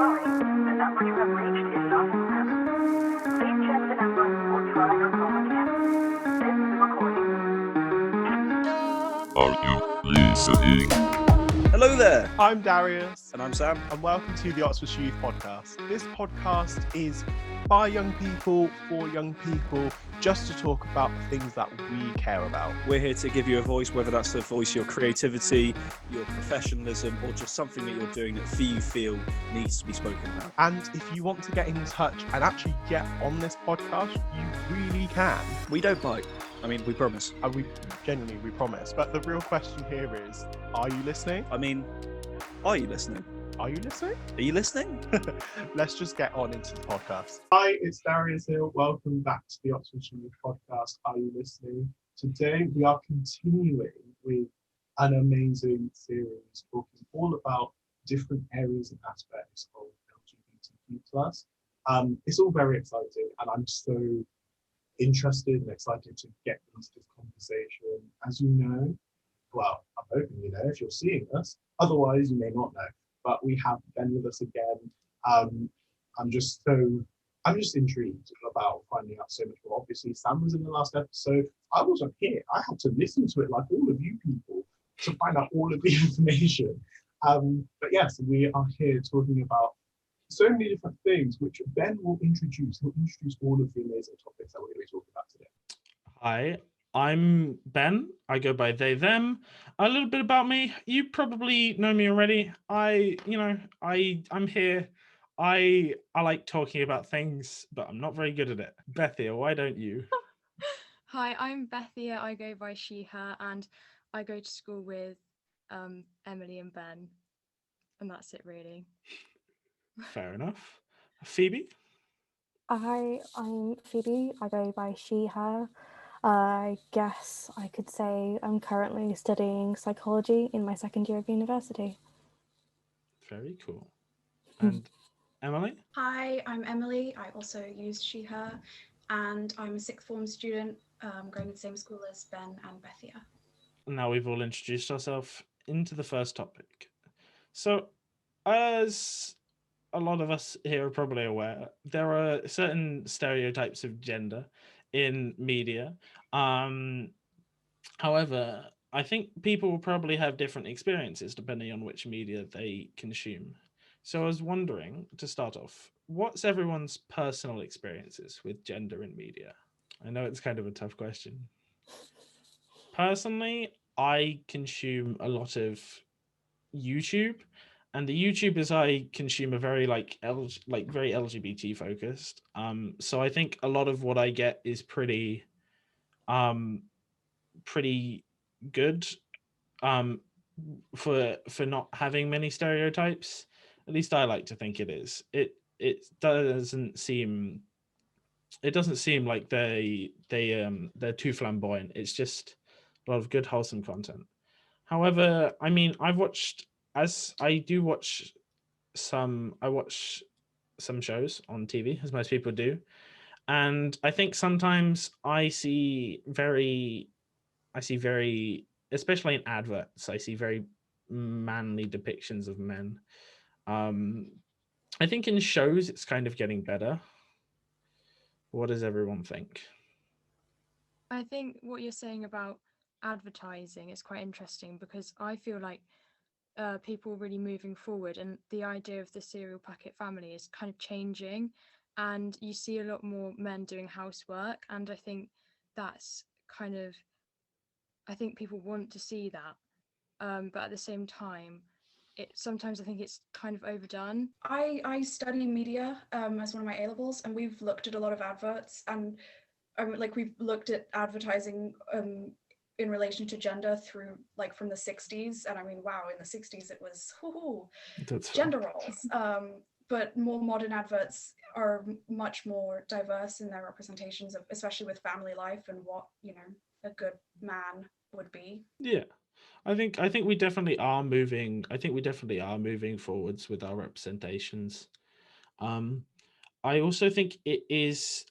sorry, the number you have reached is not in service. Please check the number or try your call again. This is a recording. Are you listening? Hello there, I'm Darius, and I'm Sam. and welcome to the Oxford Youth Podcast. This podcast is by young people, for young people, just to talk about the things that we care about. We're here to give you a voice, whether that's the voice of your creativity, your professionalism, or just something that you're doing that you feel needs to be spoken about. And if you want to get in touch and actually get on this podcast, you really can. We don't bite. I mean, we promise. And we promise. But the real question here is, are you listening? I mean, are you listening? Are you listening? Are you listening? Let's just get on into the podcast. Hi, it's Darius here. Welcome back to the Oxford Youth Podcast. Are you listening? Today we are continuing with an amazing series talking all about different areas and aspects of LGBTQ+. It's all very exciting, and I'm so interested and excited to get into this conversation. As you know, well, I'm hoping you know if you're seeing us. Otherwise, you may not know. But we have Ben with us again. I'm just intrigued about finding out so much more. Obviously, Sam was in the last episode. I wasn't here. I had to listen to it like all of you people to find out all of the information. But yes, we are here talking about so many different things, which Ben will introduce. He'll introduce all of the amazing topics that we're going to be talking about today. Hi, I'm Ben. I go by they, them. A little bit about me. You probably know me already. I'm here. I like talking about things, but I'm not very good at it. Bethia, why don't you? Hi, I'm Bethia. I go by she, her, and I go to school with Emily and Ben. And that's it, really. Fair enough. Phoebe? Hi, I'm Phoebe. I go by she, her. I guess I could say I'm currently studying psychology in my second year of university. Very cool. And Emily? Hi, I'm Emily. I also use she, her, and I'm a sixth form student going to the same school as Ben and Bethia. Now we've all introduced ourselves into the first topic. So, as a lot of us here are probably aware, there are certain stereotypes of gender in media. However, I think people will probably have different experiences depending on which media they consume. So I was wondering, to start off, what's everyone's personal experiences with gender in media? I know it's kind of a tough question. Personally, I consume a lot of YouTube, and the YouTubers I consume are very very LGBT focused. So I think a lot of what I get is pretty good for not having many stereotypes. At least I like to think it is. It doesn't seem like they're too flamboyant. It's just a lot of good wholesome content. However, I mean, I watch some shows on TV, as most people do, and I think sometimes I see very, especially in adverts, I see very manly depictions of men. I think in shows it's kind of getting better. What does everyone think? I think what you're saying about advertising is quite interesting, because I feel like people are really moving forward, and the idea of the cereal packet family is kind of changing, and you see a lot more men doing housework, and I think that's I think people want to see that, but at the same time, sometimes I think it's kind of overdone. I study media as one of my A-levels, and we've looked at a lot of adverts, and we've looked at advertising in relation to gender through from the 60s, and I mean, wow, in the 60s it was gender roles. But more modern adverts are much more diverse in their representations of, especially with family life and what a good man would be. Yeah, I think we definitely are moving. I think we definitely are moving forwards with our representations. I also think it is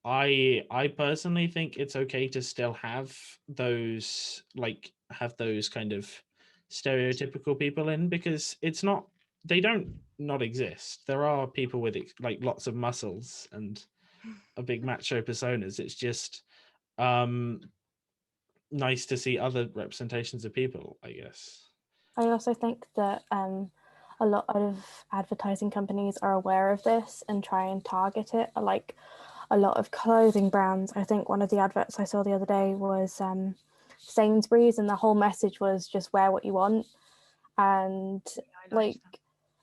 I personally think it's okay to still have those kind of stereotypical people in, because it's not they don't not exist. There are people with like lots of muscles and a big macho personas. It's just nice to see other representations of people, I guess. I also think that a lot of advertising companies are aware of this and try and target it. Like a lot of clothing brands. I think one of the adverts I saw the other day was Sainsbury's, and the whole message was just wear what you want. And like,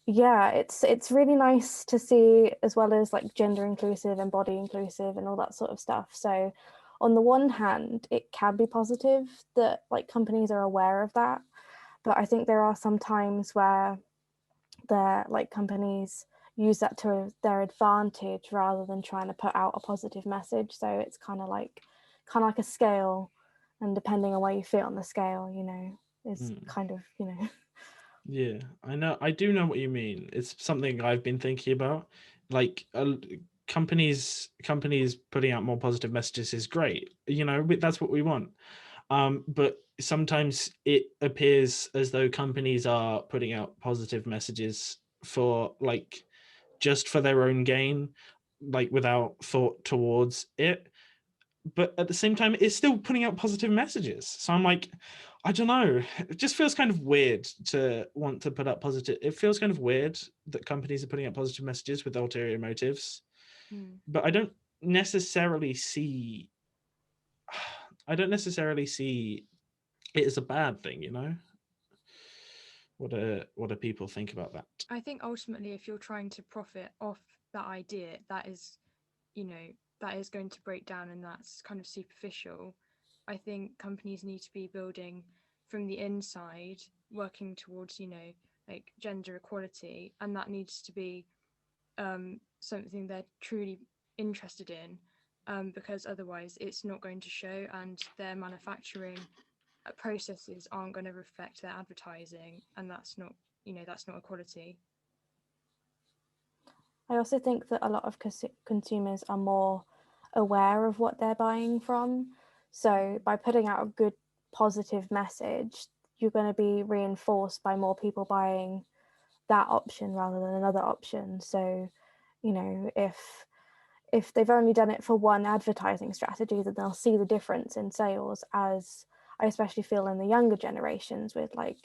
yeah, it's really nice to see, as well as like gender inclusive and body inclusive and all that sort of stuff. So on the one hand, it can be positive that like companies are aware of that, but I think there are some times where they're like companies use that to their advantage rather than trying to put out a positive message. So it's kind of like a scale, and depending on where you fit on the scale, you know, is kind of, you know. Yeah, I do know what you mean. It's something I've been thinking about. Like companies putting out more positive messages is great. You know, that's what we want. But sometimes it appears as though companies are putting out positive messages for like just for their own gain, like without thought towards it. But at the same time, it's still putting out positive messages. So I'm like, I don't know. It just feels kind of weird to want to put up positive. It feels kind of weird that companies are putting out positive messages with ulterior motives. But I don't necessarily see. I don't necessarily see it as a bad thing. You know. What do people think about that? I think ultimately, if you're trying to profit off that idea, that is, you know, that is going to break down, and that's kind of superficial. I think companies need to be building from the inside, working towards, you know, like gender equality, and that needs to be something they're truly interested in, because otherwise it's not going to show, and their manufacturing processes aren't going to reflect their advertising, and that's not, you know, that's not equality. I also think that a lot of consumers are more aware of what they're buying from. So by putting out a good positive message, you're going to be reinforced by more people buying that option rather than another option. So, you know, if they've only done it for one advertising strategy, then they'll see the difference in sales, as I especially feel in the younger generations with like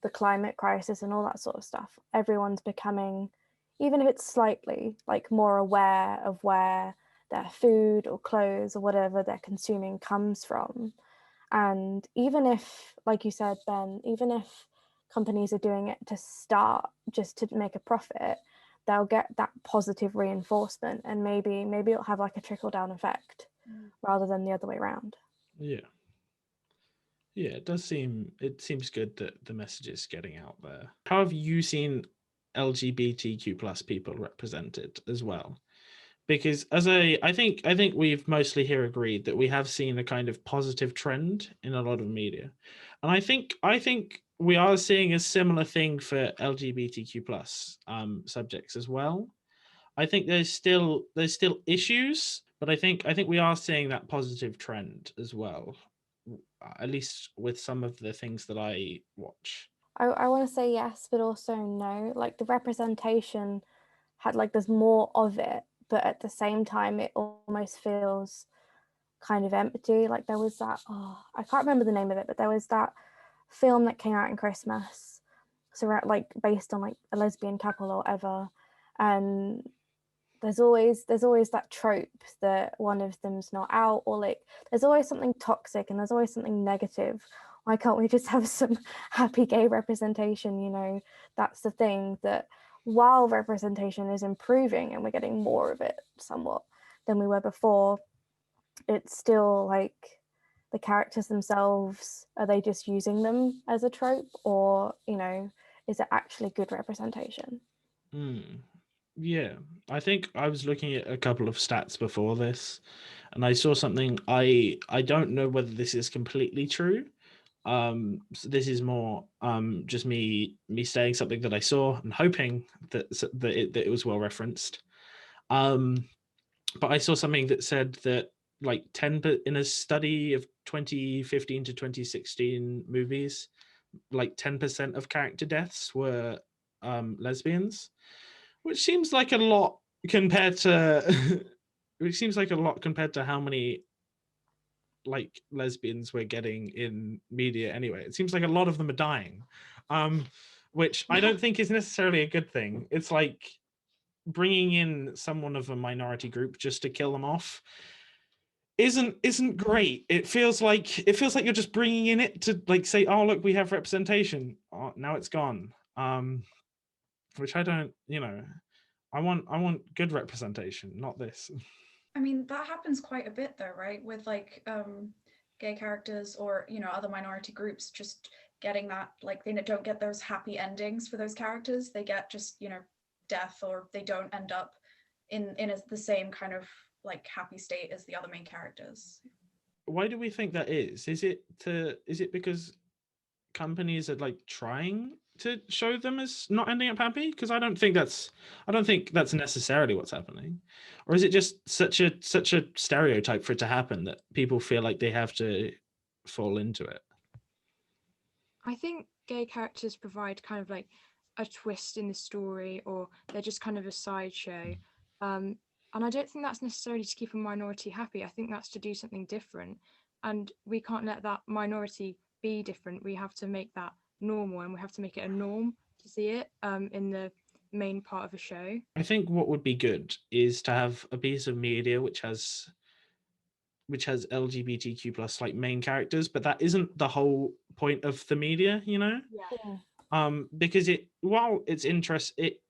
the climate crisis and all that sort of stuff. Everyone's becoming, even if it's slightly, like more aware of where their food or clothes or whatever they're consuming comes from. And even if, like you said, Ben, even if companies are doing it to start just to make a profit, they'll get that positive reinforcement, and maybe it'll have like a trickle down effect rather than the other way around. Yeah, it seems good that the message is getting out there. How have you seen LGBTQ plus people represented as well? Because I think we've mostly here agreed that we have seen a kind of positive trend in a lot of media, and I think we are seeing a similar thing for LGBTQ plus subjects as well. I think there's still issues, but I think we are seeing that positive trend as well, at least with some of the things that I watch. I want to say yes, but also no. Like the representation had, like, there's more of it, but at the same time, it almost feels kind of empty. Like there was that, I can't remember the name of it, but there was that film that came out in Christmas, so like based on like a lesbian couple or whatever, and there's always that trope that one of them's not out, or like there's always something toxic and there's always something negative. Why can't we just have some happy gay representation? You know, that's the thing, that while representation is improving and we're getting more of it somewhat than we were before, it's still like the characters themselves, are they just using them as a trope, or, you know, is it actually good representation? Yeah, I think I was looking at a couple of stats before this, and I saw something. I don't know whether this is completely true. So this is more just me saying something that I saw and hoping that it was well referenced. But I saw something that said that like in a study of 2015 to 2016 movies, like 10% of character deaths were lesbians, which seems like a lot compared to which seems like a lot compared to how many like lesbians we're getting in media anyway. It seems like a lot of them are dying, which I don't think is necessarily a good thing. It's like bringing in someone of a minority group just to kill them off isn't great. It feels like you're just bringing in it to like say, oh look, we have representation. Oh, now it's gone. Which I don't, I want good representation, not this. I mean, that happens quite a bit though, right? With like gay characters or, other minority groups just getting that, like they don't get those happy endings for those characters. They get just, death, or they don't end up in the same kind of like happy state as the other main characters. Why do we think that is? Is it because companies are like trying to show them as not ending up happy? Because I don't think that's necessarily what's happening. Or is it just such a stereotype for it to happen that people feel like they have to fall into it? I think gay characters provide kind of like a twist in the story, or they're just kind of a sideshow. And I don't think that's necessarily to keep a minority happy. I think that's to do something different. And we can't let that minority be different. We have to make that normal, and we have to make it a norm to see it in the main part of a show. I think what would be good is to have a piece of media which has LGBTQ plus like main characters, but that isn't the whole point of the media, Yeah. Because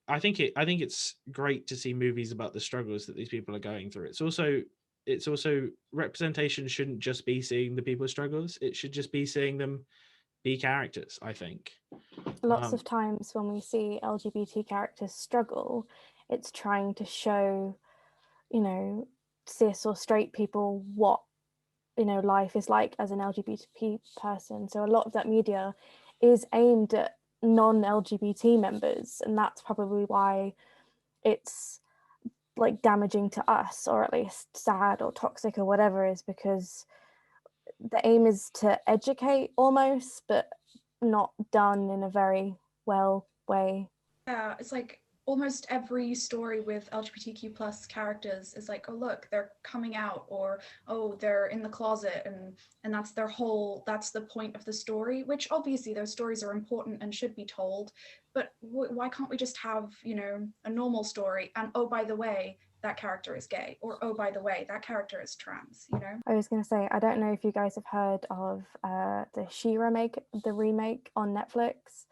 I think it's great to see movies about the struggles that these people are going through. It's also representation shouldn't just be seeing the people's struggles. It should just be seeing them be characters, I think. Lots of times when we see LGBT characters struggle, it's trying to show, cis or straight people what, life is like as an LGBT person. So a lot of that media is aimed at non-LGBT members, and that's probably why it's like damaging to us, or at least sad or toxic or whatever, is because the aim is to educate almost, but not done in a very well way. Yeah, it's like almost every story with LGBTQ plus characters is like, oh look, they're coming out, or oh, they're in the closet, and that's that's the point of the story, which obviously those stories are important and should be told, but why can't we just have, a normal story, and oh, by the way, that character is gay, or oh, by the way, that character is trans, I was going to say, I don't know if you guys have heard of the the remake on Netflix,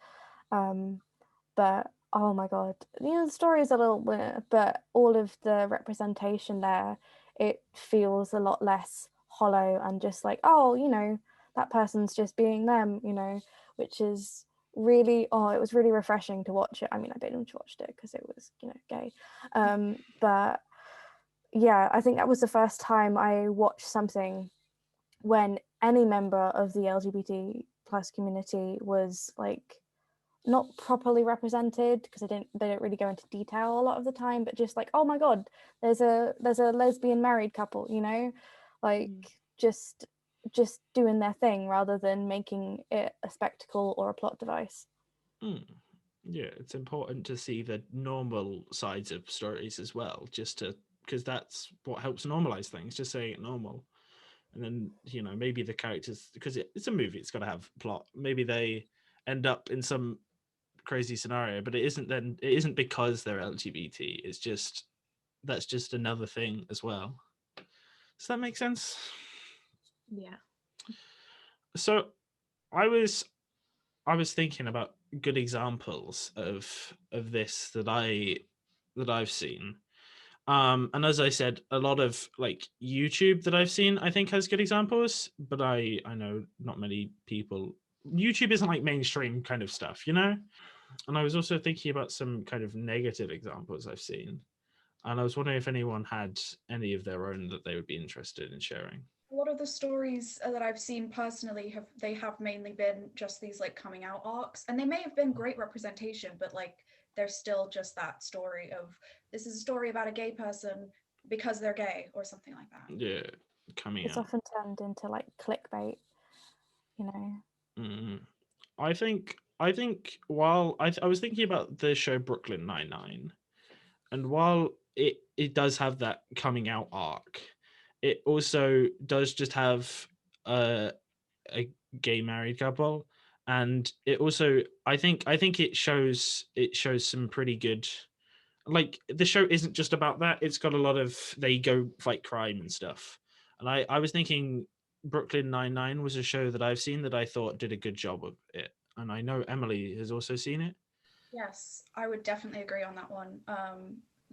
but oh my god, the story is a little weird, but all of the representation there, it feels a lot less hollow and just like, oh, that person's just being them, which is really, it was really refreshing to watch it. I mean, I binge watched it because it was, gay, but yeah, I think that was the first time I watched something when any member of the LGBT plus community was like not properly represented, because they don't really go into detail a lot of the time, but just like, oh my god, there's a lesbian married couple, like just doing their thing rather than making it a spectacle or a plot device. Yeah, it's important to see the normal sides of stories as well, because that's what helps normalize things, just saying it normal. And then, maybe the characters, because it's a movie, it's got to have plot. Maybe they end up in some crazy scenario, but it isn't because they're LGBT. That's just another thing as well. Does that make sense? Yeah. So I was thinking about good examples of this that I've seen. And as I said, a lot of like YouTube that I've seen, I think has good examples, but I know not many people. YouTube isn't like mainstream kind of stuff, And I was also thinking about some kind of negative examples I've seen. And I was wondering if anyone had any of their own that they would be interested in sharing. A lot of the stories that I've seen personally have mainly been just these like coming out arcs, and they may have been great representation, but like they're still just that story of, this is a story about a gay person because they're gay or something like that. Yeah, coming it's out. Often turned into like clickbait, I think I think while I was thinking about the show Brooklyn Nine-Nine, and while it does have that coming out arc, it also does just have a gay married couple, and it also I think it shows some pretty good, like, the show isn't just about that. It's got a lot of, they go fight crime and stuff. And I was thinking Brooklyn Nine-Nine was a show that I've seen that I thought did a good job of it, and I know Emily has also seen it. Yes, I would definitely agree on that one.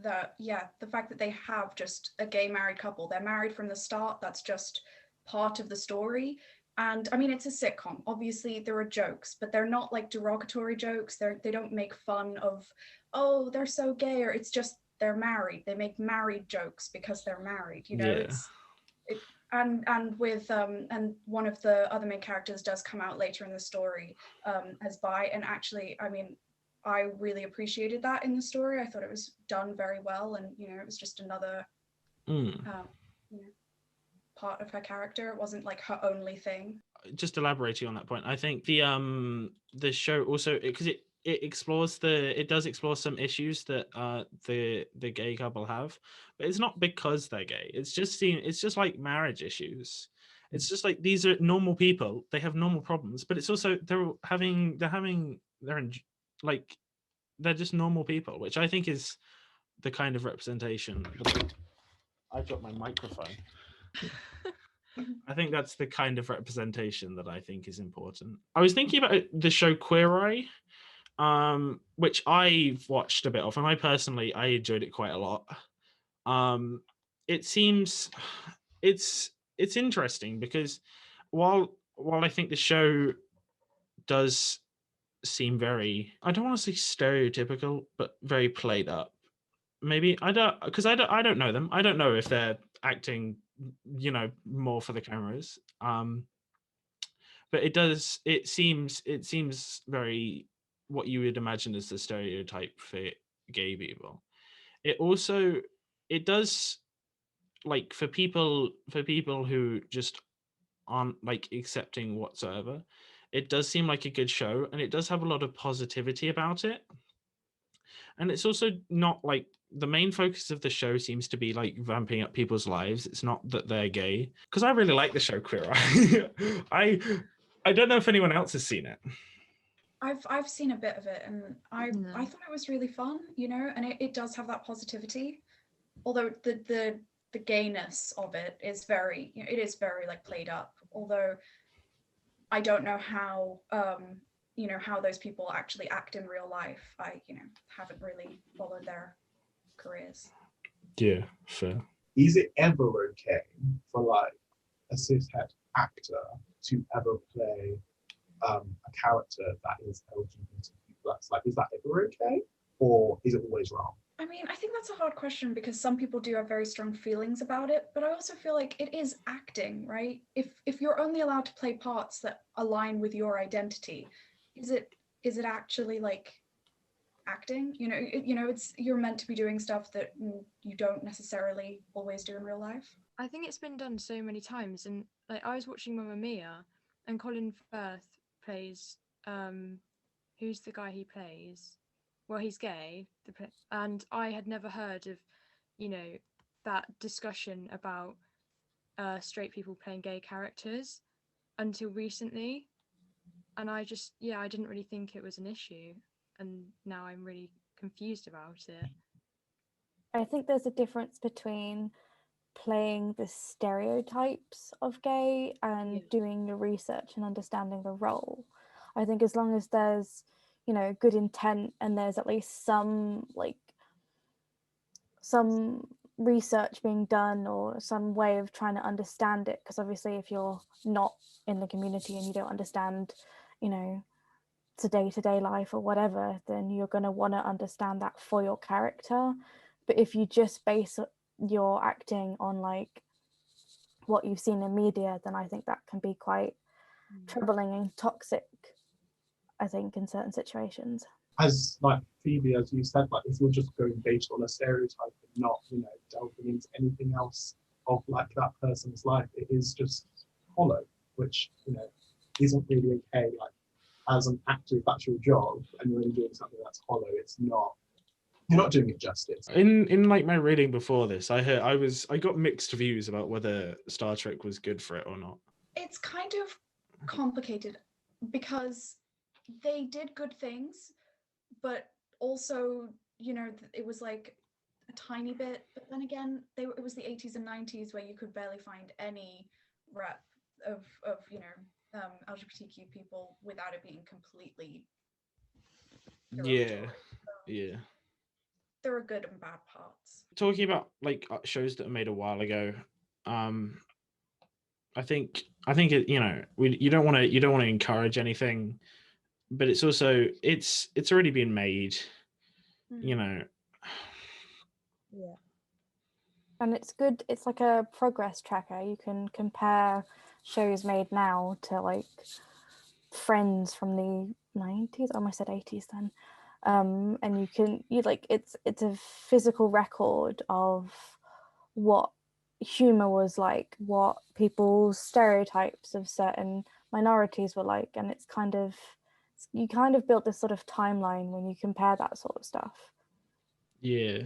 The fact that they have just a gay married couple, they're married from the start, that's just part of the story. And I mean, it's a sitcom. Obviously, there are jokes, but they're not like derogatory jokes. They don't make fun of, oh, they're so gay, or it's just they're married. They make married jokes because they're married. You know, Yeah. and one of the other main characters does come out later in the story as bi, and actually, I mean, I really appreciated that in the story. I thought it was done very well, and you know, it was just another Mm. you know, part of her character. It wasn't like her only thing. Just elaborating on that point, I think the show also, because it does explore some issues that the gay couple have, but it's not because they're gay. It's just like marriage issues. It's just like, these are normal people. They have normal problems, but it's also like, they're just normal people, which I think is the kind of representation. I dropped my microphone. I think that's the kind of representation that I think is important. I was thinking about the show Queer Eye, which I've watched a bit of, and I enjoyed it quite a lot. It seems it's interesting because while I think the show does seem very, I don't want to say stereotypical, but very played up. Maybe I don't know them. I don't know if they're acting, more for the cameras. But it seems very what you would imagine as the stereotype for gay people. It does, like, for people who just aren't like accepting whatsoever. It does seem like a good show, and it does have a lot of positivity about it. And it's also not like, the main focus of the show seems to be like vamping up people's lives. It's not that they're gay. Because I really like the show Queer Eye. I don't know if anyone else has seen it. I've seen a bit of it, and I No. thought it was really fun, you know, and it does have that positivity. Although the gayness of it is very, you know, it is very like played up. Although I don't know how how those people actually act in real life. I haven't really followed their careers. Yeah, fair. Is it ever okay for like a cishet actor to ever play a character that is LGBTQ plus? Like, is that ever okay, or is it always wrong? I mean, I think that's a hard question because some people do have very strong feelings about it, but I also feel like it is acting, right? If you're only allowed to play parts that align with your identity, is it actually like acting? It's you're meant to be doing stuff that you don't necessarily always do in real life. I think it's been done so many times, and like I was watching Mamma Mia, and Colin Firth plays who's the guy he plays? Well, he's gay, and I had never heard of, that discussion about straight people playing gay characters until recently, and I didn't really think it was an issue, and now I'm really confused about it. I think there's a difference between playing the stereotypes of gay and doing your research and understanding the role. I think as long as there's good intent and there's at least some research being done or some way of trying to understand it, because obviously if you're not in the community and you don't understand it's a day-to-day life or whatever, then you're going to want to understand that for your character. But if you just base your acting on like what you've seen in media, then I think that can be quite troubling and toxic, I think, in certain situations. As like Phoebe, as you said, like if you're just going based on a stereotype and not, delving into anything else of like that person's life, it is just hollow, which, isn't really okay. Like as an actor, if that's your job, and you're only doing something that's hollow, you're not doing it justice. In like my reading before this, I got mixed views about whether Star Trek was good for it or not. It's kind of complicated because they did good things, but also, you know, it was like a tiny bit, but then again, it was the 80s and 90s where you could barely find any rep of you know, LGBTQ people without it being completely derogatory. Yeah. There are good and bad parts. Talking about like shows that were made a while ago, I think it, you know, you don't want to encourage anything, but it's also it's already been made, you know. Yeah. And it's good. It's like a progress tracker. You can compare shows made now to like Friends from the 90s. I almost said 80s then. And it's a physical record of what humor was like, what people's stereotypes of certain minorities were like, and it's kind of, you kind of built this sort of timeline when you compare that sort of stuff. Yeah.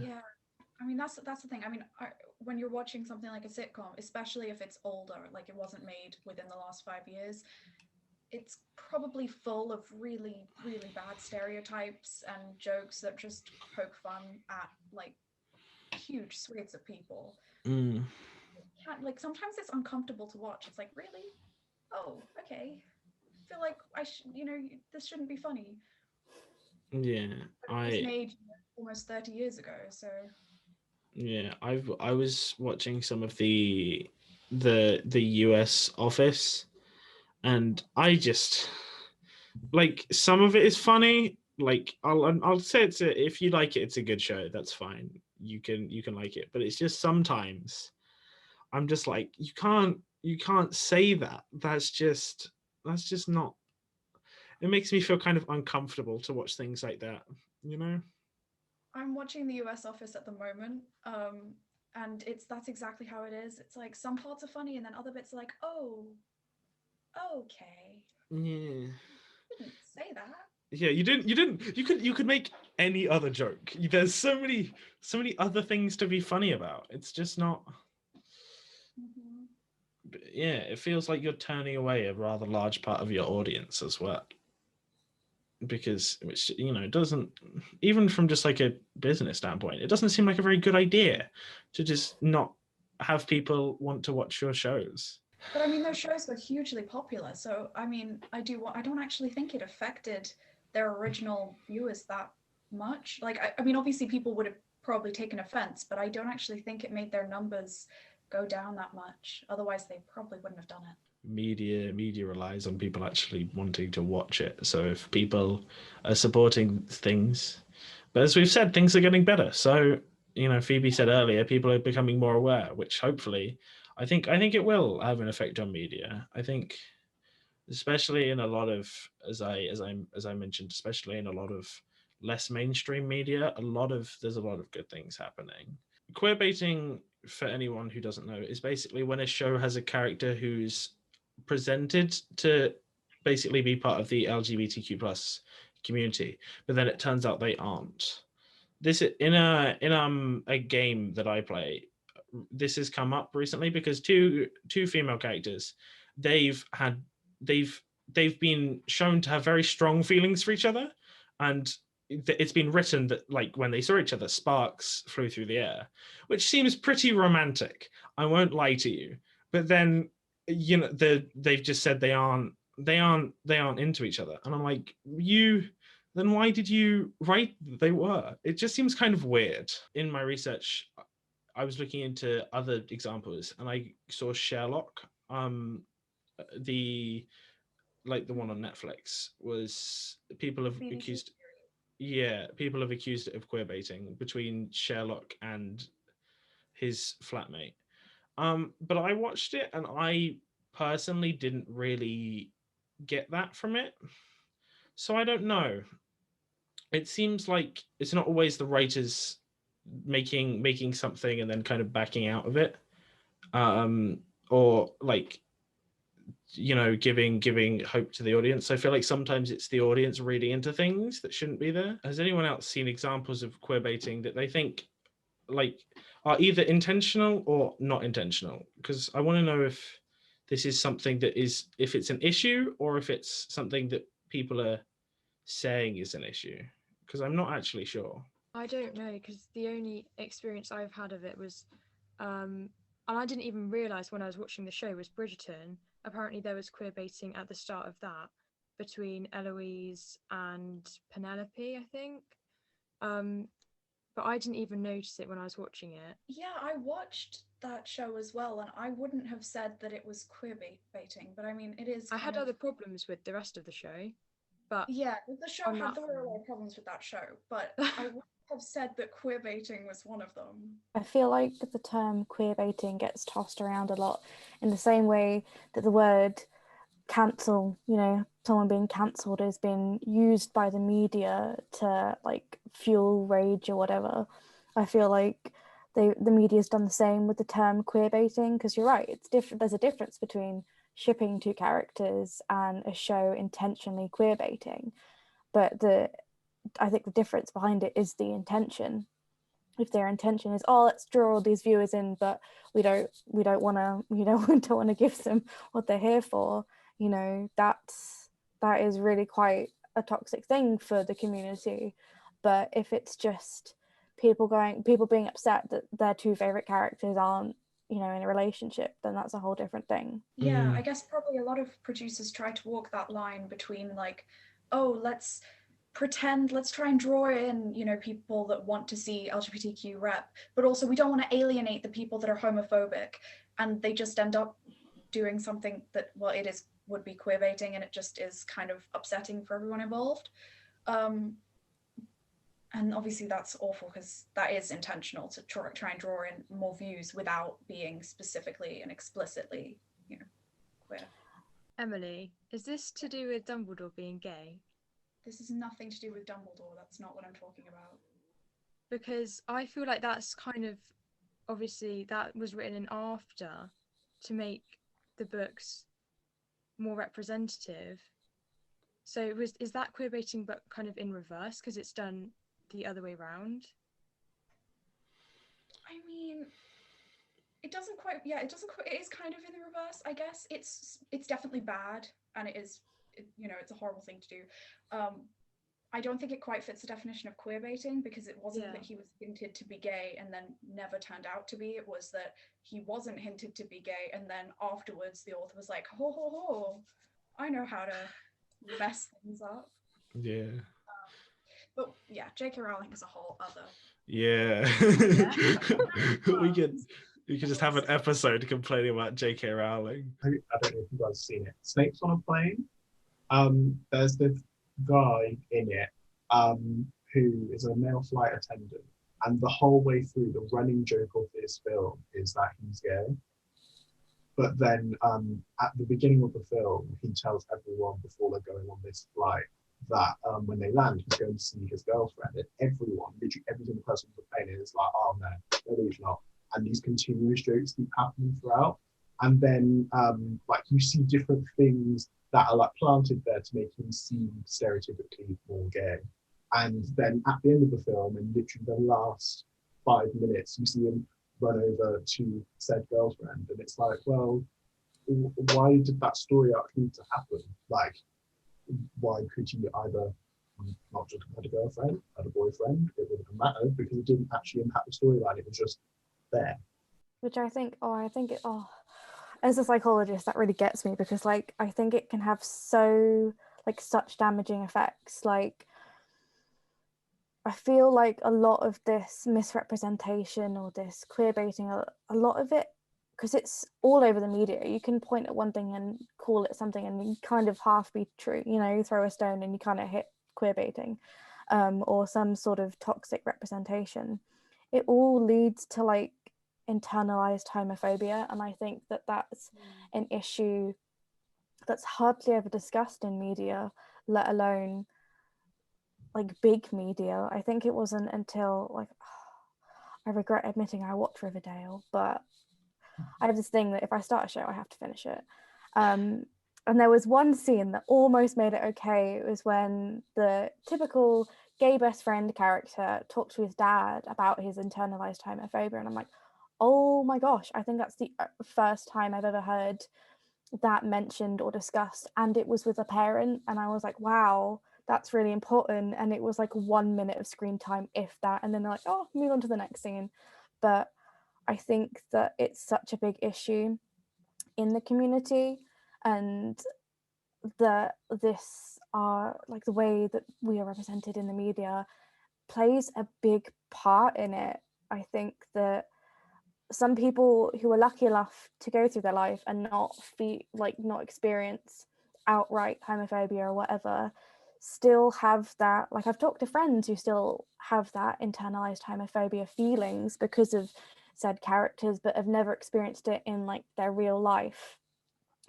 I mean, that's the thing. I mean, when you're watching something like a sitcom, especially if it's older, like it wasn't made within the last 5 years, it's probably full of really, really bad stereotypes and jokes that just poke fun at like huge swathes of people. Like sometimes it's uncomfortable to watch. It's like, really? Oh, okay. I feel like this shouldn't be funny. Yeah, It was made almost 30 years ago, so. Yeah, I was watching some of the US Office, and I just like some of it is funny. Like I'll say if you like it, it's a good show. That's fine. You can like it, but it's just sometimes I'm just like you can't say that. That's just not. It makes me feel kind of uncomfortable to watch things like that. You know. I'm watching the US Office at the moment, and that's exactly how it is. It's like some parts are funny, and then other bits are like, oh, okay. Yeah. You didn't say that. Yeah, you didn't. You could make any other joke. There's so many other things to be funny about. It's just not. Yeah, it feels like you're turning away a rather large part of your audience as well. Because which doesn't, even from just like a business standpoint, it doesn't seem like a very good idea to just not have people want to watch your shows. But I mean, those shows were hugely popular, so I mean, I don't actually think it affected their original viewers that much. Like, I mean, obviously people would have probably taken offense, but I don't actually think it made their numbers go down that much. Otherwise, they probably wouldn't have done it. Media relies on people actually wanting to watch it. So if people are supporting things, but as we've said, things are getting better. So Phoebe said earlier, people are becoming more aware, which hopefully, I think it will have an effect on media. I think, especially in a lot of, as I mentioned, especially in a lot of less mainstream media, there's a lot of good things happening. Queerbaiting, for anyone who doesn't know, is basically when a show has a character who's presented to basically be part of the LGBTQ plus community, but then it turns out they aren't. This in a game that I play, this has come up recently because two female characters, they've been shown to have very strong feelings for each other, and it's been written that like when they saw each other, sparks flew through the air, which seems pretty romantic. I won't lie to you, but then they've just said they aren't into each other, and I'm like, then why did you write that they were? It just seems kind of weird. In my research, I was looking into other examples, and I saw Sherlock. The one on Netflix was people have accused. Yeah, people have accused it of queerbaiting between Sherlock and his flatmate. But I watched it, and I personally didn't really get that from it. So I don't know. It seems like it's not always the writers making something and then kind of backing out of it, or like giving hope to the audience. I feel like sometimes it's the audience reading into things that shouldn't be there. Has anyone else seen examples of queer baiting that they think like are either intentional or not intentional? Because I want to know if this is something that is, if it's an issue or if it's something that people are saying is an issue, because I'm not actually sure. I don't know, because the only experience I've had of it was, and I didn't even realise when I was watching the show, was Bridgerton. Apparently there was queer baiting at the start of that between Eloise and Penelope, I think. But I didn't even notice it when I was watching it. Yeah, I watched that show as well, and I wouldn't have said that it was queer baiting, but I mean, it is. I had other problems with the rest of the show, but yeah, the show on that there were a lot of problems with that show, but I wouldn't have said that queer baiting was one of them. I feel like the term queer baiting gets tossed around a lot in the same way that the word cancel, someone being cancelled, has been used by the media to like fuel rage or whatever. I feel like the media's done the same with the term queer baiting, because you're right, it's different. There's a difference between shipping two characters and a show intentionally queer baiting, but I think the difference behind it is the intention. If their intention is, let's draw all these viewers in, but we don't want to give them what they're here for, that is really quite a toxic thing for the community. But if it's just people being upset that their two favorite characters aren't in a relationship, then that's a whole different thing. Yeah, I guess probably a lot of producers try to walk that line between like, oh, let's try and draw in, people that want to see LGBTQ rep, but also we don't want to alienate the people that are homophobic, and they just end up doing something that, well, would be queer baiting, and it just is kind of upsetting for everyone involved. And obviously that's awful, because that is intentional to try and draw in more views without being specifically and explicitly, queer. Emily, is this to do with Dumbledore being gay? This is nothing to do with Dumbledore. That's not what I'm talking about. Because I feel like that's kind of, obviously that was written in after to make the books more representative. So is that queer baiting but kind of in reverse, because it's done the other way around? I mean, it is kind of in the reverse, I guess. It's definitely bad, and it's a horrible thing to do. I don't think it quite fits the definition of queer baiting, because it wasn't that he was hinted to be gay and then never turned out to be. It was that he wasn't hinted to be gay, and then afterwards the author was like, ho ho ho, I know how to mess things up. Yeah. But yeah, J.K. Rowling is a whole other. Yeah. we could just have an episode complaining about J.K. Rowling. I don't know if you guys have seen it. Snakes on a Plane. There's this guy in it who is a male flight attendant, and the whole way through, the running joke of this film is that he's gay. But then at the beginning of the film, he tells everyone before they're going on this flight that when they land, he's going to see his girlfriend, and everyone, literally every single person on the plane is like, oh no, he's not. And these continuous jokes keep happening throughout. And then like you see different things that are like planted there to make him seem stereotypically more gay. And then at the end of the film, and literally the last 5 minutes, you see him run over to said girlfriend, and it's like, well, why did that story arc need to happen? Like, why could you either not just had a girlfriend, had a boyfriend? It wouldn't have mattered, because it didn't actually impact the storyline. It was just there. Which as a psychologist, that really gets me, because like I think it can have such damaging effects. Like, I feel like a lot of this misrepresentation or this queer baiting, a lot of it, because it's all over the media, you can point at one thing and call it something and you kind of half be true, throw a stone and you kind of hit queer baiting, or some sort of toxic representation. It all leads to like internalized homophobia, and I think that that's an issue that's hardly ever discussed in media, let alone like big media. I think it wasn't until like I regret admitting I watch Riverdale, but I have this thing that if I start a show I have to finish it, And there was one scene that almost made it okay. It was when the typical gay best friend character talked to his dad about his internalized homophobia, and I'm like, oh my gosh, I think that's the first time I've ever heard that mentioned or discussed, and it was with a parent, and I was like, wow, that's really important. And it was like 1 minute of screen time, if that, and then they're like, oh, move on to the next scene. But I think that it's such a big issue in the community, and that this are like the way that we are represented in the media plays a big part in it. I think that some people who are lucky enough to go through their life and not not experience outright homophobia or whatever still have that. Like, I've talked to friends who still have that internalized homophobia feelings because of said characters, but have never experienced it in like their real life.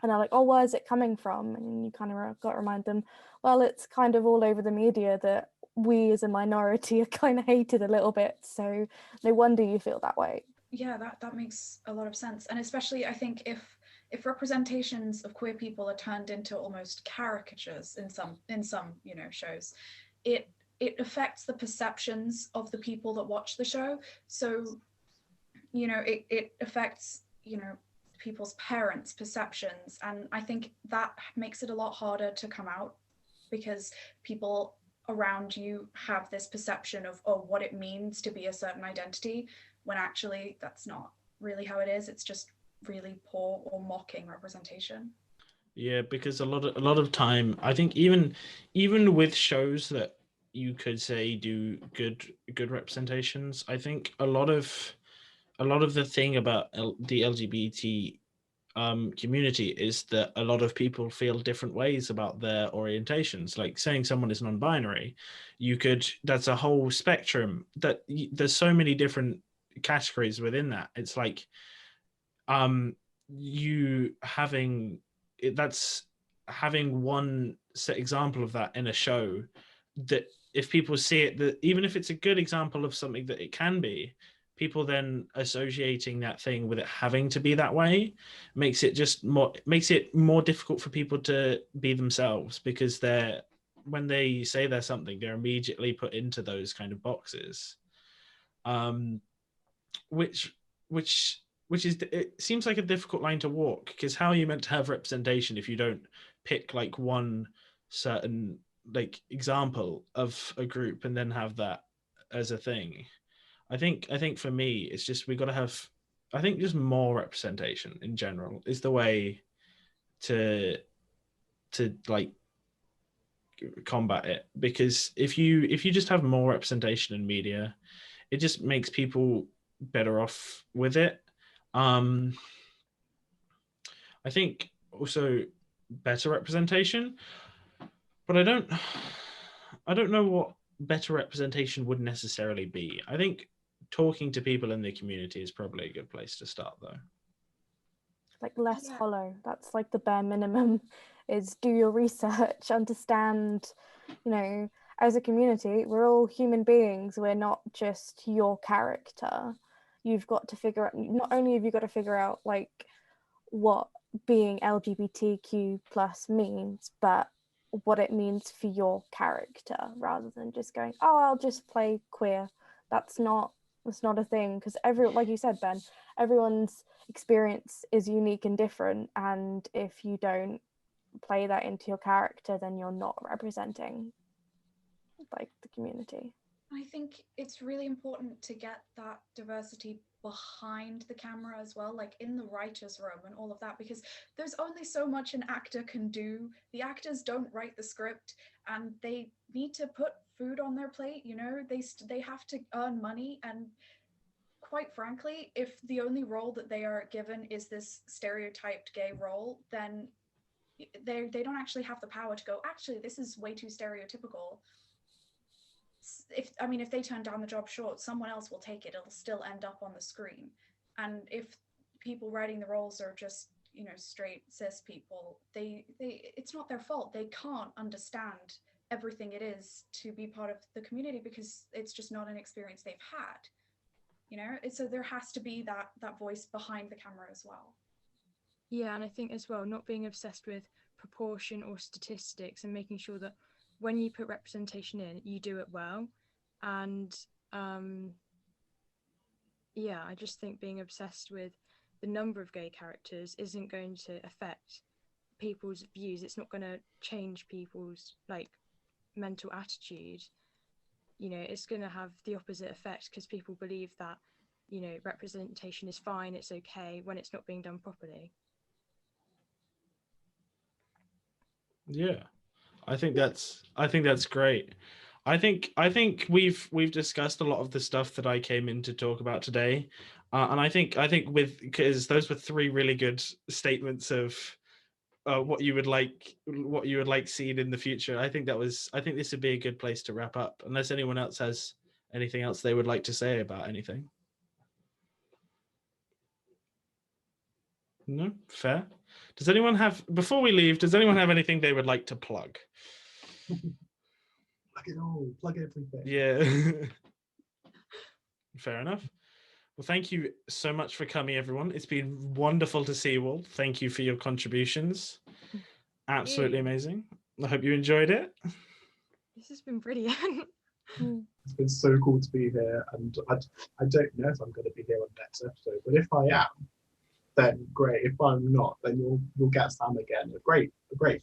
And they're like, oh, where is it coming from? And you kind of got to remind them, well, it's kind of all over the media that we as a minority are kind of hated a little bit. So no wonder you feel that way. Yeah, that makes a lot of sense. And especially I think if representations of queer people are turned into almost caricatures in some shows, it affects the perceptions of the people that watch the show. So it affects people's parents' perceptions, and I think that makes it a lot harder to come out, because people around you have this perception of what it means to be a certain identity, when actually that's not really how it is. It's just really poor or mocking representation. Yeah, because a lot of time, I think even with shows that you could say do good representations, I think a lot of the thing about the LGBT community is that a lot of people feel different ways about their orientations. Like saying someone is non-binary, that's a whole spectrum, that there's so many different categories within that. It's like that's having one set example of that in a show, that if people see it, that even if it's a good example of something that it can be, people then associating that thing with it having to be that way makes it more difficult for people to be themselves, because when they say they're something, they're immediately put into those kind of boxes, which is, it seems like a difficult line to walk, because how are you meant to have representation if you don't pick like one certain like example of a group and then have that as a thing? I think for me, it's just, we got to have, I think just more representation in general is the way to like combat it. Because if you just have more representation in media, it just makes people better off with it. I think also better representation, but I don't know what better representation would necessarily be. I think talking to people in the community is probably a good place to start, though. Like less hollow. That's like the bare minimum, is do your research, understand, as a community, we're all human beings. We're not just your character. You've got to figure out, not only have you got to figure out like what being LGBTQ plus means, but what it means for your character, rather than just going, oh, I'll just play queer. That's not a thing, because like you said, Ben, everyone's experience is unique and different, and if you don't play that into your character, then you're not representing like the community. I think it's really important to get that diversity behind the camera as well, like in the writer's room and all of that, because there's only so much an actor can do. The actors don't write the script, and they need to put food on their plate, they have to earn money. And quite frankly, if the only role that they are given is this stereotyped gay role, then they don't actually have the power to go, actually, this is way too stereotypical. If they turn down the job short, someone else will take it. It'll still end up on the screen. And if people writing the roles are just straight cis people, they it's not their fault. They can't understand everything it is to be part of the community, because it's just not an experience they've had. So there has to be that voice behind the camera as well. Yeah, and I think as well, not being obsessed with proportion or statistics, and making sure that when you put representation in, you do it well. And yeah, I just think being obsessed with the number of gay characters isn't going to affect people's views. It's not going to change people's like mental attitude. You know, it's going to have the opposite effect, because people believe that, you know, representation is fine, it's okay, when it's not being done properly. Yeah, I think that's great. I think we've discussed a lot of the stuff that I came in to talk about today, and I think with, because those were three really good statements of what you would like seen in the future. I think this would be a good place to wrap up, unless anyone else has anything else they would like to say about anything. No? Fair. Does anyone have, before we leave, does anyone have anything they would like to plug? Plug it all, plug everything. Yeah. Fair enough. Well, thank you so much for coming, everyone. It's been wonderful to see you all. Thank you for your contributions. Absolutely amazing. I hope you enjoyed it. This has been brilliant. It's been so cool to be here, and I don't know if I'm going to be here on the next episode, but if I am, then great. If I'm not, then you'll get Sam again. A great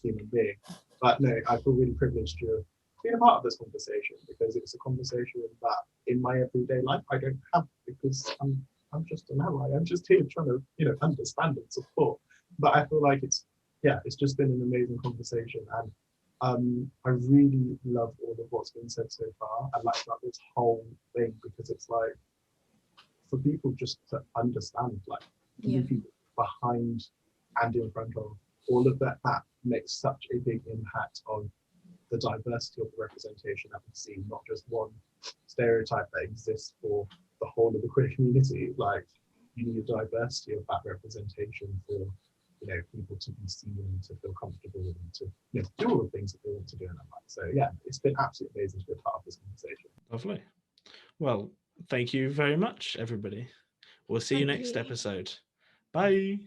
human being. But no, I feel really privileged to have been a part of this conversation, because it's a conversation that in my everyday life I don't have, because I'm just an ally. I'm just here trying to, you know, understand and support. But I feel like it's just been an amazing conversation, and I really love all of what's been said so far. I like about this whole thing, because it's like, for people just to understand, like, people behind and in front of all of that makes such a big impact on the diversity of the representation that we see, not just one stereotype that exists for the whole of the queer community. Like, you need a diversity of that representation for, you know, people to be seen, to feel comfortable, and to, you know, do all the things that they want to do in their life. So yeah, it's been absolutely amazing to be a part of this conversation. Lovely. Well, thank you very much, everybody. We'll see you next episode. Bye.